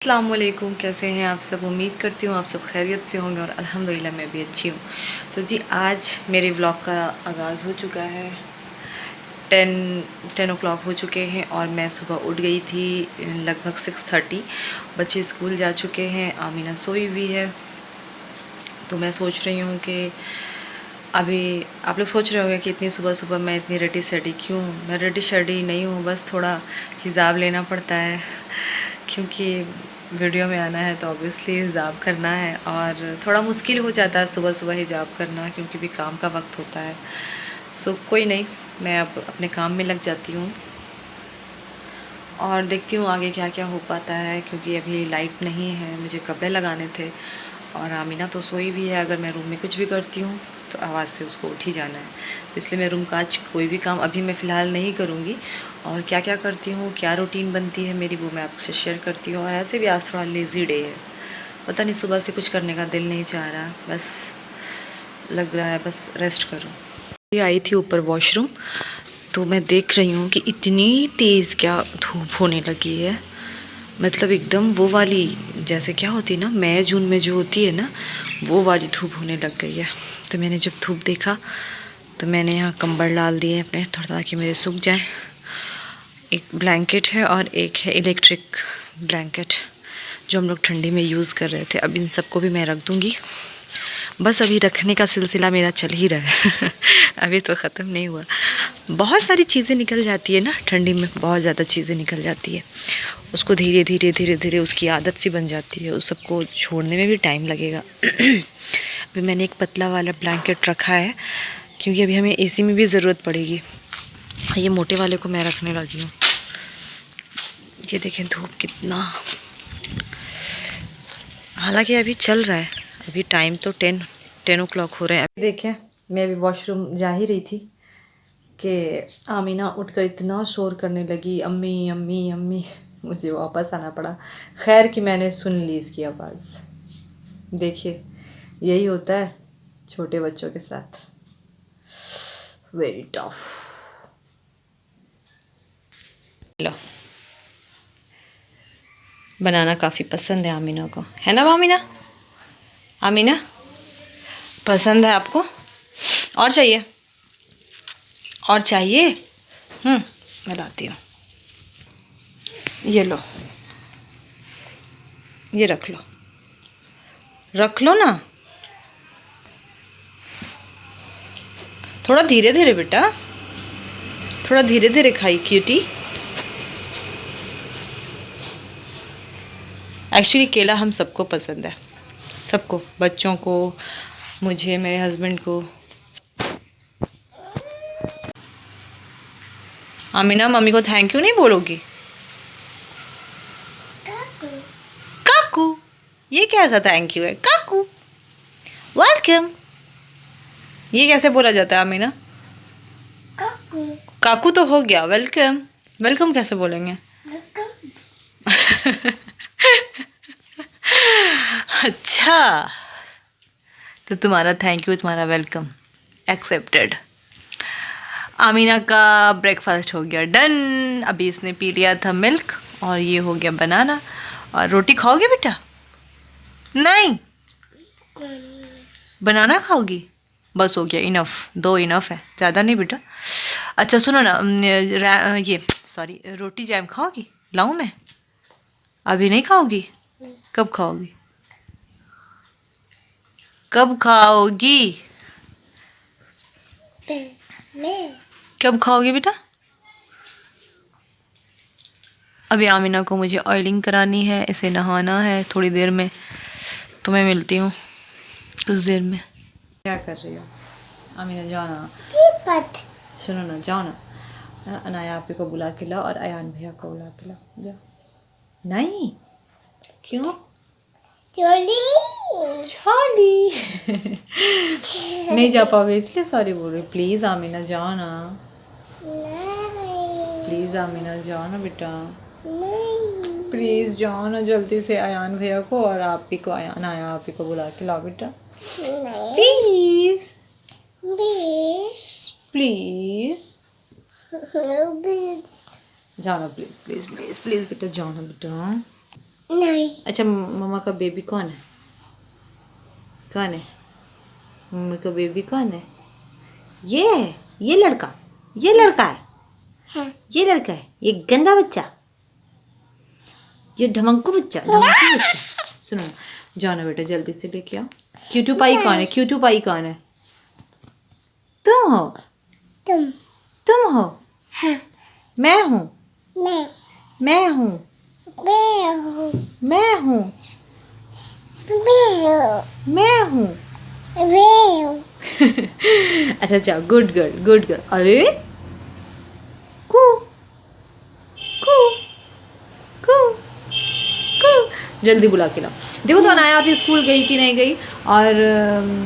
अस्सलाम वालेकुम, कैसे हैं आप सब। उम्मीद करती हूँ आप सब खैरियत से होंगे और अल्हम्दुलिल्लाह मैं भी अच्छी हूँ। तो जी आज मेरे व्लॉग का आगाज़ हो चुका है। 10 o'clock हो चुके हैं और मैं सुबह उठ गई थी लगभग 6:30। बच्चे स्कूल जा चुके हैं, आमीना सोई हुई है। तो मैं सोच रही हूँ कि अभी आप लोग सोच रहे होंगे कि इतनी सुबह सुबह मैं इतनी रेडी सेडी क्यों। मैं रेडी शेडी नहीं हूँ, बस थोड़ा हिजाब लेना पड़ता है क्योंकि वीडियो में आना है तो ऑब्वियसली हिजाब करना है और थोड़ा मुश्किल हो जाता है सुबह सुबह हिजाब करना क्योंकि भी काम का वक्त होता है। सो कोई नहीं, मैं अब अपने काम में लग जाती हूँ और देखती हूँ आगे क्या क्या हो पाता है क्योंकि अभी लाइट नहीं है। मुझे कपड़े लगाने थे और आमीना तो सोई भी है। अगर मैं रूम में कुछ भी करती हूँ तो आवाज़ से उसको उठ ही जाना है, तो इसलिए मैं रूम का आज कोई भी काम अभी मैं फ़िलहाल नहीं करूँगी। और क्या क्या करती हूँ, क्या रूटीन बनती है मेरी, वो मैं आपसे शेयर करती हूँ। और ऐसे भी आज थोड़ा लेज़ी डे है, पता नहीं सुबह से कुछ करने का दिल नहीं चाह रहा, बस लग रहा है बस रेस्ट करूँ। ये आई थी ऊपर वॉशरूम, तो मैं देख रही हूँ कि इतनी तेज़ क्या धूप होने लगी है। मतलब एकदम वो वाली जैसे क्या होती है ना, मई जून में जो होती है ना, वो वाली धूप होने लग गई है। तो मैंने जब धूप देखा तो मैंने यहाँ कंबल डाल दिए अपने थोड़ा ताकि मेरे सूख जाए। एक ब्लैंकेट है और एक है इलेक्ट्रिक ब्लैंकेट जो हम लोग ठंडी में यूज़ कर रहे थे। अब इन सबको भी मैं रख दूँगी। बस अभी रखने का सिलसिला मेरा चल ही रहा है अभी तो ख़त्म नहीं हुआ। बहुत सारी चीज़ें निकल जाती है ना ठंडी में, बहुत ज़्यादा चीज़ें निकल जाती है। उसको धीरे धीरे धीरे धीरे उसकी आदत सी बन जाती है, उस सबको छोड़ने में भी टाइम लगेगा अभी मैंने एक पतला वाला ब्लैंकेट रखा है क्योंकि अभी हमें एसी में भी ज़रूरत पड़ेगी। ये मोटे वाले को मैं रखने लगी हूँ। ये देखें धूप कितना, हालांकि अभी चल रहा है, अभी टाइम तो 10 o'clock हो रहे हैं। देखें मैं अभी वॉशरूम जा ही रही थी कि आमीना उठकर इतना शोर करने लगी, अम्मी अम्मी अम्मी। मुझे वापस आना पड़ा, खैर कि मैंने सुन ली इसकी आवाज़। देखिए यही होता है छोटे बच्चों के साथ, वेरी टफ। लो, बनाना काफ़ी पसंद है आमीना को, है ना आमीना? आमीना पसंद है आपको? और चाहिए? और चाहिए? मैं लाती हूँ। ये लो, ये रख लो, रख लो ना। थोड़ा धीरे धीरे बेटा, थोड़ा धीरे धीरे खाई क्यूटी। एक्चुअली केला हम सबको पसंद है, सबको, बच्चों को, मुझे, मेरे हस्बैंड को। आमीना मम्मी को थैंक यू नहीं बोलोगी? काकू, ये कैसा थैंक यू है? काकू, वेलकम, ये कैसे बोला जाता है आमीना? काकू। काकू तो हो गया, वेलकम, वेलकम कैसे बोलेंगे? अच्छा, तो तुम्हारा थैंक यू, तुम्हारा वेलकम एक्सेप्टेड। आमीना का ब्रेकफास्ट हो गया डन। अभी इसने पी लिया था मिल्क और ये हो गया बनाना। और रोटी खाओगे बेटा? नहीं, बनाना खाओगी? बस हो गया, इनफ, 2 इनफ है, ज़्यादा नहीं बेटा। अच्छा सुनो ना, ये सॉरी, रोटी जैम खाओगी? लाऊं मैं? अभी नहीं खाओगी? कब खाओगी? कब खाओगी? कब खाओगी बेटा? अभी आमीना को मुझे ऑयलिंग करानी है, इसे नहाना है थोड़ी देर में, तो मैं मिलती हूँ कुछ देर में। क्या कर रही हो आमीना? जाओ ना, सुनो ना, जाओ ना, अनाया आपी को बुला के लाओ और अयान भैया को बुला के लाओ, जाओ। नहीं, क्यों? चोली नहीं जा पाओगे इसलिए सॉरी बोल रही। प्लीज़ आमीना जाओ ना, प्लीज़ आमीना जाओ ना बेटा, प्लीज़ जाओ ना जल्दी से। अयान भैया को और आप ही को, अयान आया आप ही को बुला के लाओ बेटा, प्लीज़ प्लीज़ जाओ ना, प्लीज़ प्लीज़ प्लीज़ प्लीज़ बेटा, जाओ ना बेटा। नहीं। अच्छा, मम्मा का बेबी कौन है? कौन है मम्मी का बेबी? कौन है? ये लड़का, ये लड़का है, हाँ। ये लड़का है, ये गंदा बच्चा, ये ढमंकू बच्चा, ढमंकू बच्चा। सुनो, जाओ ना बेटा, जल्दी से लेके आओ। क्यूटू पाई कौन है? क्यूटू पाई कौन है? तुम हो? तुम हो? हाँ। मैं हूँ? मैं मैं हूँ? मैं हूँ। मैं हूँ? मैं हूँ? मैं हूँ। अच्छा अच्छा, गुड गर्ल, गुड गर्ल। अरे कू कू कू कू, जल्दी बुला के लाओ। देखो तो अनाया आप स्कूल गई कि नहीं गई, और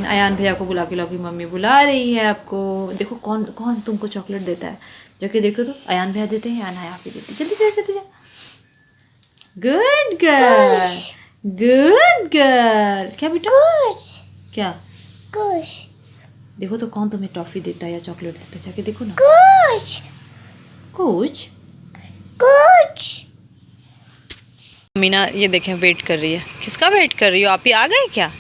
अयान भैया को बुला के लाओ कि मम्मी बुला रही है आपको। देखो कौन कौन तुमको चॉकलेट देता है, जाके देखो तो। अयान भैया देते हैं, अनाया आप ही देती है। जल्दी से जल्दी जा। Good girl, good girl. क्या बेटा? क्या? कुछ देखो तो कौन तुम्हें टॉफी देता है या चॉकलेट देता है, जाके देखो ना। कुछ कुछ कुछ मीना ये देखें वेट कर रही है। किसका वेट कर रही हो? आप ही आ गए क्या?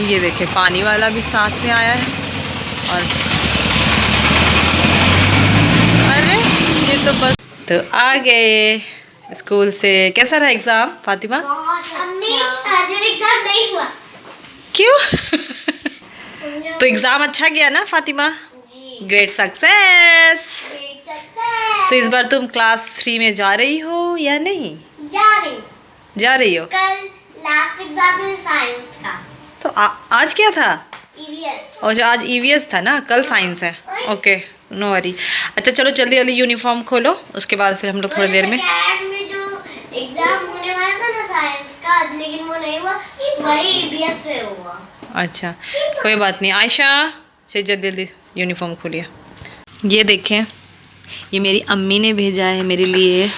ये देखें पानी वाला भी साथ में आया है। और अरे ये तो बस तो आ गए स्कूल से। कैसा रहा एग्जाम फातिमा? अम्मी आज एग्जाम नहीं हुआ। क्यों? तो एग्जाम अच्छा गया ना फातिमा? जी। Great success. तो इस बार तुम क्लास 3 में जा रही हो या नहीं? जा रही। जा रही हो। कल लास्ट एग्जाम है साइंस का। तो आज क्या था? ईवीएस। और जो आज ईवीएस था ना, कल साइंस है। Okay, no worry. अच्छा चलो जल्दी जल्दी यूनिफॉर्म खोलो, उसके बाद फिर हम लोग थोड़ी देर में में जो एग्जाम होने वाला था ना साइंस का, लेकिन वो नहीं हुआ, वही ईवीएस में हुआ। अच्छा कोई बात नहीं। आयशा से जल्दी जल्दी यूनिफॉर्म खोलिए। ये देखें, ये मेरी अम्मी ने भेजा है मेरे लिए।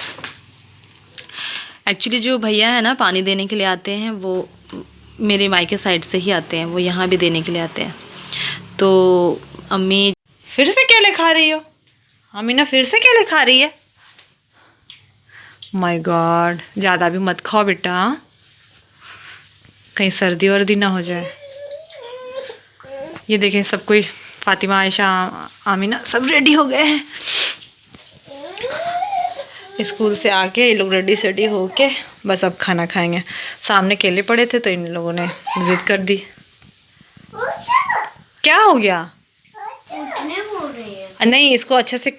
एक्चुअली जो भैया है ना पानी देने के लिए आते हैं, वो मेरे मायके साइड से ही आते हैं, वो यहाँ भी देने के लिए आते हैं। तो अम्मी फिर से क्या लिखा रही हो? अमीना फिर से क्या लिखा रही है? माय गॉड, ज़्यादा भी मत खाओ बेटा, कहीं सर्दी वर्दी ना हो जाए। ये देखें सब कोई, फातिमा, आयशा, आमीना सब रेडी हो गए हैं। स्कूल से आके ये लोग रेडी सेडी होके बस अब खाना खाएंगे। सामने केले पड़े थे तो इन लोगों ने जिद कर दी। क्या हो गया? बोल रही है। नहीं, इसको अच्छे से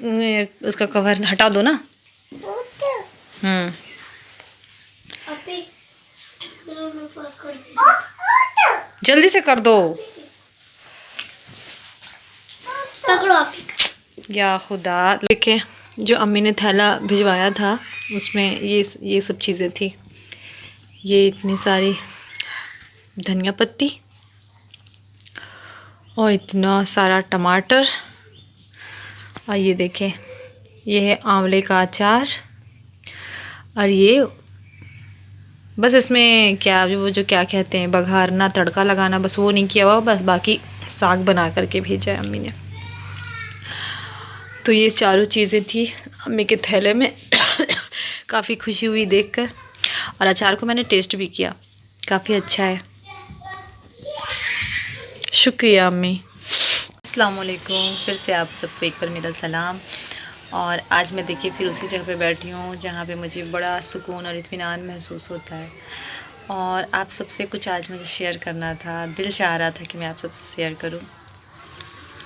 उसका कवर हटा दो ना। जल्दी से कर दो। पकड़ो। या खुदा। देखिए जो अम्मी ने थैला भिजवाया था उसमें ये सब चीज़ें थी। ये इतनी सारी धनिया पत्ती और इतना सारा टमाटर, और ये देखें ये है आंवले का अचार, और ये बस इसमें क्या वो जो क्या कहते हैं बघारना, तड़का लगाना, बस वो नहीं किया हुआ, बस बाकी साग बना करके भेजा है अम्मी ने। तो ये चारों चीज़ें थी अम्मी के थैले में। काफ़ी खुशी हुई देखकर, और अचार को मैंने टेस्ट भी किया, काफ़ी अच्छा है। शुक्रिया अम्मी। अस्सलाम वालेकुम, फिर से आप सबको एक बार मेरा सलाम। और आज मैं देखिए फिर उसी जगह पे बैठी हूँ जहाँ पे मुझे बड़ा सुकून और इत्मीनान महसूस होता है। और आप सबसे कुछ आज मुझे शेयर करना था, दिल चाह रहा था कि मैं आप सबसे शेयर करूँ।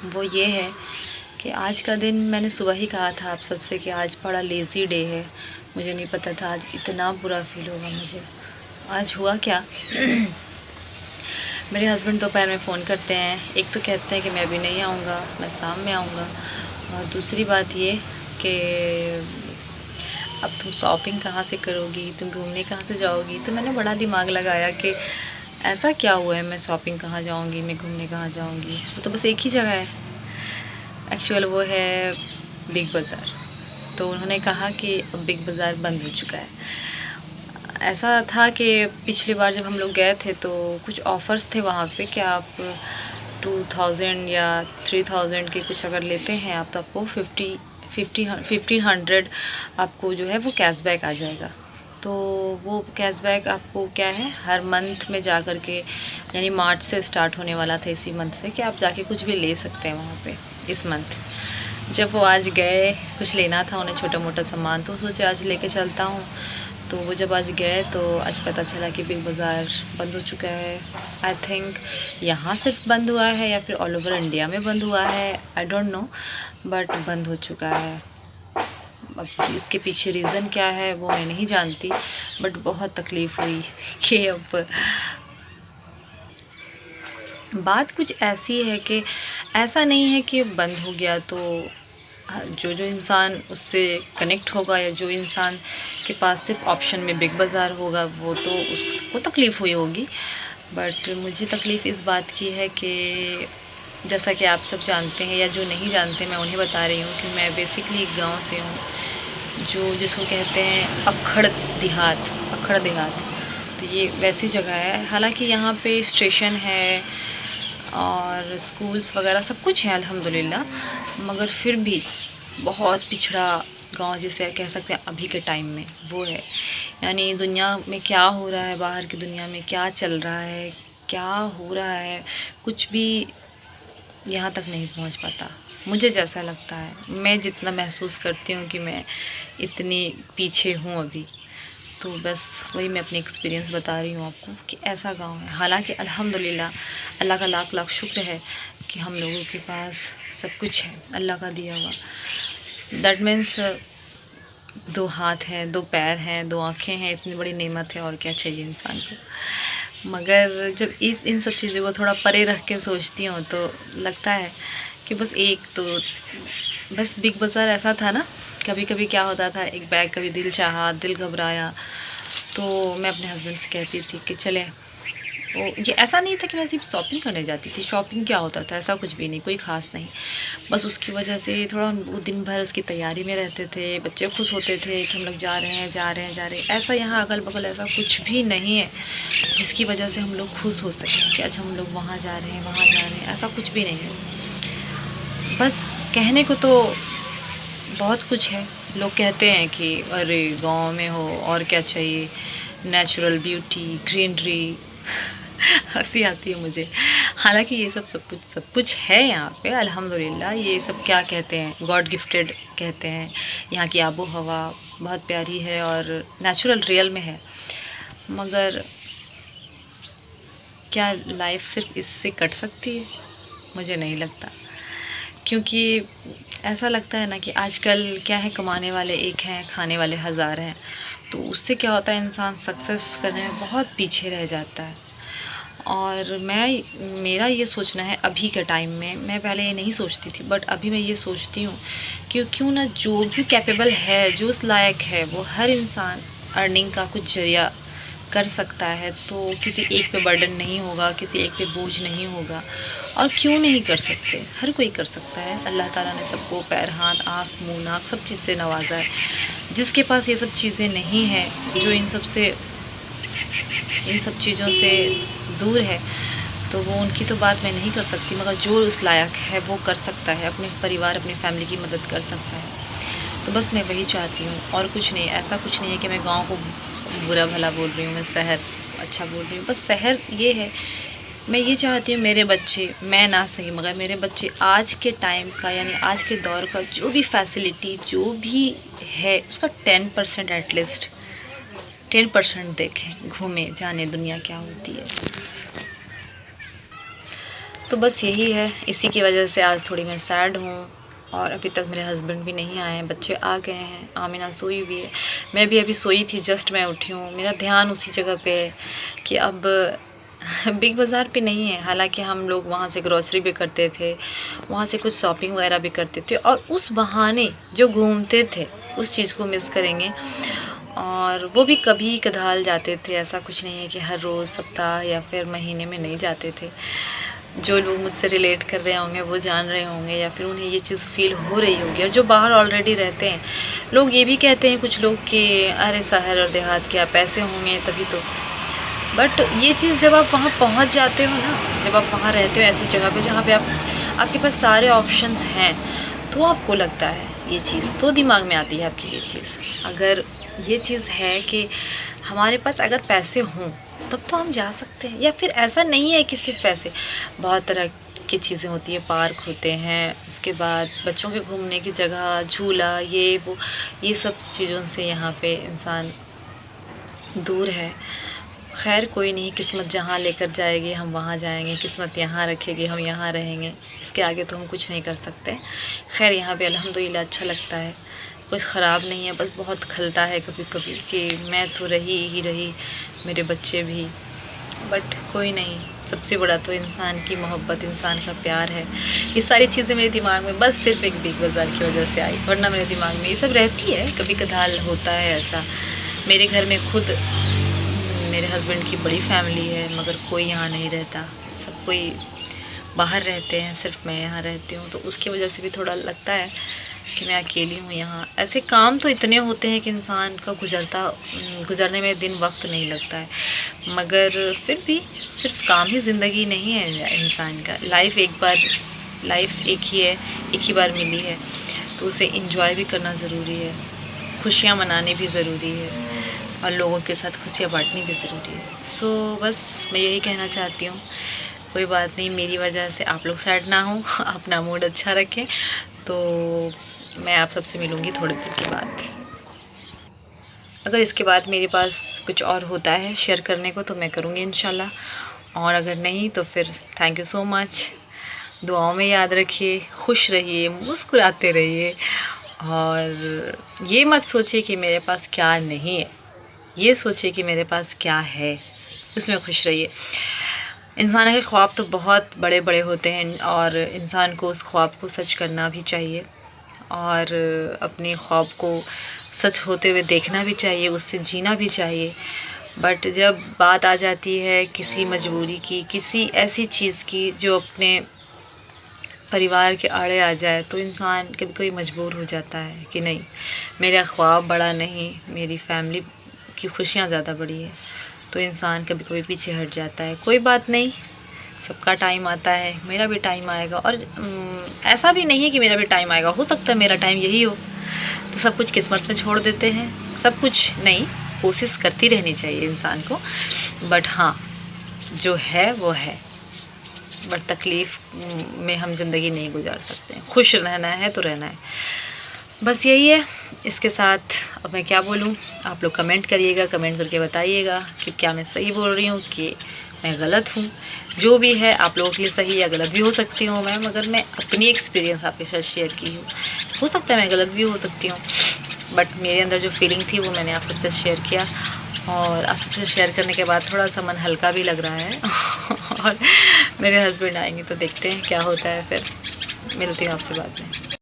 वो ये है कि आज का दिन मैंने सुबह ही कहा था आप सबसे कि आज बड़ा लेज़ी डे है। मुझे नहीं पता था आज इतना बुरा फील होगा मुझे। आज हुआ क्या? मेरे हस्बैंड दोपहर में फ़ोन करते हैं, एक तो कहते हैं कि मैं अभी नहीं आऊँगा, मैं शाम में आऊँगा, और दूसरी बात ये कि अब तुम शॉपिंग कहाँ से करोगी, तुम घूमने कहाँ से जाओगी। तो मैंने बड़ा दिमाग लगाया कि ऐसा क्या हुआ है, मैं शॉपिंग कहाँ जाऊँगी, मैं घूमने कहाँ जाऊँगी, वो तो बस एक ही जगह है। एक्चुअल वो है बिग बाज़ार। तो उन्होंने कहा कि अब बिग बाज़ार बंद हो चुका है। ऐसा था कि पिछली बार जब हम लोग गए थे तो कुछ ऑफ़र्स थे वहाँ पे कि आप 2000 या 3000 के कुछ अगर लेते हैं आप, तो आपको 1500 आपको जो है वो कैशबैक आ जाएगा। तो वो कैशबैक आपको क्या है, हर मंथ में जा कर के, यानी मार्च से स्टार्ट होने वाला था इसी मंथ से, कि आप जाके कुछ भी ले सकते हैं वहाँ पे इस मंथ। जब वो आज गए, कुछ लेना था उन्हें छोटा मोटा सामान, तो सोचे आज लेके चलता हूँ। तो वो जब आज गए तो आज पता चला कि बिग बाज़ार बंद हो चुका है। आई थिंक यहाँ सिर्फ बंद हुआ है या फिर ऑल ओवर इंडिया में बंद हुआ है, आई डोंट नो, बट बंद हो चुका है। अब इसके पीछे रीज़न क्या है वो मैं नहीं जानती, बट बहुत तकलीफ़ हुई कि अब बात कुछ ऐसी है कि ऐसा नहीं है कि बंद हो गया तो जो इंसान उससे कनेक्ट होगा या जो इंसान के पास सिर्फ ऑप्शन में बिग बाज़ार होगा वो तो उसको तकलीफ़ हुई होगी। बट मुझे तकलीफ़ इस बात की है कि जैसा कि आप सब जानते हैं या जो नहीं जानते, मैं उन्हें बता रही हूँ कि मैं बेसिकली एक गाँव से हूँ जिसको कहते हैं अक्खड़ देहात। तो ये वैसी जगह है, हालांकि यहाँ पे स्टेशन है और स्कूल्स वगैरह सब कुछ है अल्हम्दुलिल्लाह, मगर फिर भी बहुत पिछड़ा गांव जिसे कह सकते हैं अभी के टाइम में वो है। यानी दुनिया में क्या हो रहा है, बाहर की दुनिया में क्या चल रहा है, क्या हो रहा है, कुछ भी यहाँ तक नहीं पहुँच पाता। मुझे जैसा लगता है, मैं जितना महसूस करती हूँ कि मैं इतनी पीछे हूँ अभी, तो बस वही मैं अपनी एक्सपीरियंस बता रही हूँ आपको कि ऐसा गांव है। हालांकि अल्हम्दुलिल्लाह अल्लाह का लाख लाख शुक्र है कि हम लोगों के पास सब कुछ है, अल्लाह का दिया हुआ। दैट मीन्स 2 हाथ हैं, 2 पैर हैं, 2 आँखें हैं, इतनी बड़ी नेमत है, और क्या चाहिए इंसान को। मगर जब इन सब चीज़ों को थोड़ा परे रख के सोचती हूँ तो लगता है कि बस बस बिग बाज़ार ऐसा था ना, कभी कभी क्या होता था, एक बैग कभी दिल चाहा, दिल घबराया, तो मैं अपने हस्बैंड से कहती थी कि चले। ये ऐसा नहीं था कि मैं सिर्फ शॉपिंग करने जाती थी, शॉपिंग क्या होता था, ऐसा कुछ भी नहीं, कोई ख़ास नहीं, बस उसकी वजह से थोड़ा वो दिन भर उसकी तैयारी में रहते थे, बच्चे खुश होते थे कि हम लोग जा रहे हैं। ऐसा यहाँ अगल बगल ऐसा कुछ भी नहीं है जिसकी वजह से हम लोग खुश हो सकें कि अच्छा हम लोग वहाँ जा रहे हैं, ऐसा कुछ भी नहीं है। बस कहने को तो बहुत कुछ है। लोग कहते हैं कि अरे गांव में हो और क्या चाहिए, नेचुरल ब्यूटी, ग्रीनरी। हंसी आती है मुझे। हालांकि ये सब कुछ है यहाँ पे अल्हम्दुलिल्लाह। ये सब क्या कहते हैं, गॉड गिफ्टेड कहते हैं। यहाँ की आबो हवा बहुत प्यारी है और नेचुरल रियल में है, मगर क्या लाइफ सिर्फ इससे कट सकती है? मुझे नहीं लगता, क्योंकि ऐसा लगता है ना कि आजकल क्या है, कमाने वाले एक हैं, खाने वाले हज़ार हैं। तो उससे क्या होता है, इंसान सक्सेस करने में बहुत पीछे रह जाता है। और मेरा ये सोचना है अभी के टाइम में, मैं पहले ये नहीं सोचती थी, बट अभी मैं ये सोचती हूँ कि क्यों ना जो भी कैपेबल है, जो उस लायक है, वो हर इंसान अर्निंग का कुछ जरिया कर सकता है। तो किसी एक पे बर्डन नहीं होगा, किसी एक पे बोझ नहीं होगा। और क्यों नहीं कर सकते, हर कोई कर सकता है। अल्लाह ताला ने सबको पैर, हाथ, आँख, मुँह, नाक सब चीज़ से नवाजा है। जिसके पास ये सब चीज़ें नहीं हैं, जो इन सब चीज़ों से दूर है, तो वो उनकी तो बात मैं नहीं कर सकती, मगर जो उस लायक है वो कर सकता है, अपने परिवार, अपनी फैमिली की मदद कर सकता है। तो बस मैं वही चाहती हूँ, और कुछ नहीं। ऐसा कुछ नहीं है कि मैं गांव को बुरा भला बोल रही हूँ, मैं शहर अच्छा बोल रही हूँ। बस शहर ये है, मैं ये चाहती हूँ मेरे बच्चे, मैं ना सही मगर मेरे बच्चे आज के टाइम का, यानी आज के दौर का जो भी फैसिलिटी जो भी है, उसका 10% एटलीस्ट 10% देखें, घूमें, जाने दुनिया क्या होती है। तो बस यही है, इसी की वजह से आज थोड़ी मैं सैड हूँ। और अभी तक मेरे हस्बैंड भी नहीं आए हैं, बच्चे आ गए हैं, आमिना सोई हुई है, मैं भी अभी सोई थी, जस्ट मैं उठी हूँ। मेरा ध्यान उसी जगह पे है कि अब बिग बाज़ार पे नहीं है। हालांकि हम लोग वहाँ से ग्रॉसरी भी करते थे, वहाँ से कुछ शॉपिंग वगैरह भी करते थे, और उस बहाने जो घूमते थे उस चीज़ को मिस करेंगे। और वो भी कभी कदाल जाते थे, ऐसा कुछ नहीं है कि हर रोज़, सप्ताह या फिर महीने में नहीं जाते थे। जो लोग मुझसे रिलेट कर रहे होंगे वो जान रहे होंगे, या फिर उन्हें ये चीज़ फ़ील हो रही होगी। और जो बाहर ऑलरेडी रहते हैं, लोग ये भी कहते हैं कुछ लोग कि अरे शहर और देहात क्या, पैसे होंगे तभी तो। बट ये चीज़ जब आप वहाँ पहुँच जाते हो ना, जब आप वहाँ रहते हो ऐसी जगह पे जहाँ पे आपके पास सारे ऑप्शंस हैं, तो आपको लगता है ये चीज़, तो दिमाग में आती है आपकी ये चीज़। अगर ये चीज़ है कि हमारे पास अगर पैसे हों तब तो हम जा सकते हैं, या फिर ऐसा नहीं है कि सिर्फ पैसे, बहुत तरह की चीज़ें होती है, पार्क होते हैं, उसके बाद बच्चों के घूमने की जगह, झूला, ये वो, ये सब चीज़ों से यहाँ पे इंसान दूर है। खैर कोई नहीं, किस्मत जहाँ लेकर जाएगी हम वहाँ जाएंगे, किस्मत यहाँ रखेगी हम यहाँ रहेंगे, इसके आगे तो हम कुछ नहीं कर सकते। खैर यहाँ पे अल्हम्दुलिल्लाह अच्छा लगता है, कुछ ख़राब नहीं है, बस बहुत खलता है कभी कभी कि मैं तो रही ही रही, मेरे बच्चे भी, बट कोई नहीं, सबसे बड़ा तो इंसान की मोहब्बत, इंसान का प्यार है। ये सारी चीज़ें मेरे दिमाग में बस सिर्फ एक बिग बाज़ार की वजह से आई, वरना मेरे दिमाग में ये सब रहती है, कभी कदाल होता है ऐसा। मेरे घर में खुद मेरे हस्बैंड की बड़ी फैमिली है, मगर कोई यहाँ नहीं रहता, सब कोई बाहर रहते हैं, सिर्फ मैं यहाँ रहती हूँ, तो उसकी वजह से भी थोड़ा लगता है कि मैं अकेली हूँ यहाँ। ऐसे काम तो इतने होते हैं कि इंसान का गुजरने में दिन वक्त नहीं लगता है, मगर फिर भी सिर्फ काम ही ज़िंदगी नहीं है इंसान का। लाइफ एक ही है, एक ही बार मिली है, तो उसे इंजॉय भी करना ज़रूरी है, खुशियाँ मनानी भी ज़रूरी है, और लोगों के साथ खुशियाँ बांटनी भी ज़रूरी है। सो बस मैं यही कहना चाहती हूँ, कोई बात नहीं, मेरी वजह से आप लोग सैड ना हो, अपना मूड अच्छा रखें। तो मैं आप सबसे मिलूँगी थोड़ी देर के बाद। अगर इसके बाद मेरे पास कुछ और होता है शेयर करने को तो मैं करूँगी इंशाल्लाह, और अगर नहीं तो फिर थैंक यू सो मच। दुआओं में याद रखिए, खुश रहिए, मुस्कुराते रहिए, और ये मत सोचिए कि मेरे पास क्या नहीं है, ये सोचिए कि मेरे पास क्या है, उसमें खुश रहिए। इंसान के ख्वाब तो बहुत बड़े बड़े होते हैं, और इंसान को उस ख्वाब को सच करना भी चाहिए, और अपने ख्वाब को सच होते हुए देखना भी चाहिए, उससे जीना भी चाहिए। बट जब बात आ जाती है किसी मजबूरी की, किसी ऐसी चीज़ की जो अपने परिवार के आड़े आ जाए, तो इंसान कभी कोई मजबूर हो जाता है कि नहीं, मेरा ख्वाब बड़ा नहीं, मेरी फैमिली की खुशियाँ ज़्यादा बड़ी है, तो इंसान कभी कभी पीछे हट जाता है। कोई बात नहीं, सबका टाइम आता है, मेरा भी टाइम आएगा, और ऐसा भी नहीं है कि मेरा भी टाइम आएगा, हो सकता है मेरा टाइम यही हो, तो सब कुछ किस्मत में छोड़ देते हैं। सब कुछ नहीं, कोशिश करती रहनी चाहिए इंसान को, बट हाँ जो है वो है, बट तकलीफ़ में हम ज़िंदगी नहीं गुजार सकते। खुश रहना है तो रहना है, बस यही है। इसके साथ अब मैं क्या बोलूँ, आप लोग कमेंट करिएगा, कमेंट करके बताइएगा कि क्या मैं सही बोल रही हूँ कि मैं गलत हूँ। जो भी है आप लोगों के लिए सही या गलत भी हो सकती हूँ मैं, मगर मैं अपनी एक्सपीरियंस आपके साथ शेयर की हूँ। हो सकता है मैं गलत भी हो सकती हूँ, बट मेरे अंदर जो फीलिंग थी वो मैंने आप सबसे शेयर किया, और आप सबसे शेयर करने के बाद थोड़ा सा मन हल्का भी लग रहा है। और मेरे हस्बैंड आएंगे तो देखते हैं क्या होता है, फिर मिलती हूँ आपसे बाद में।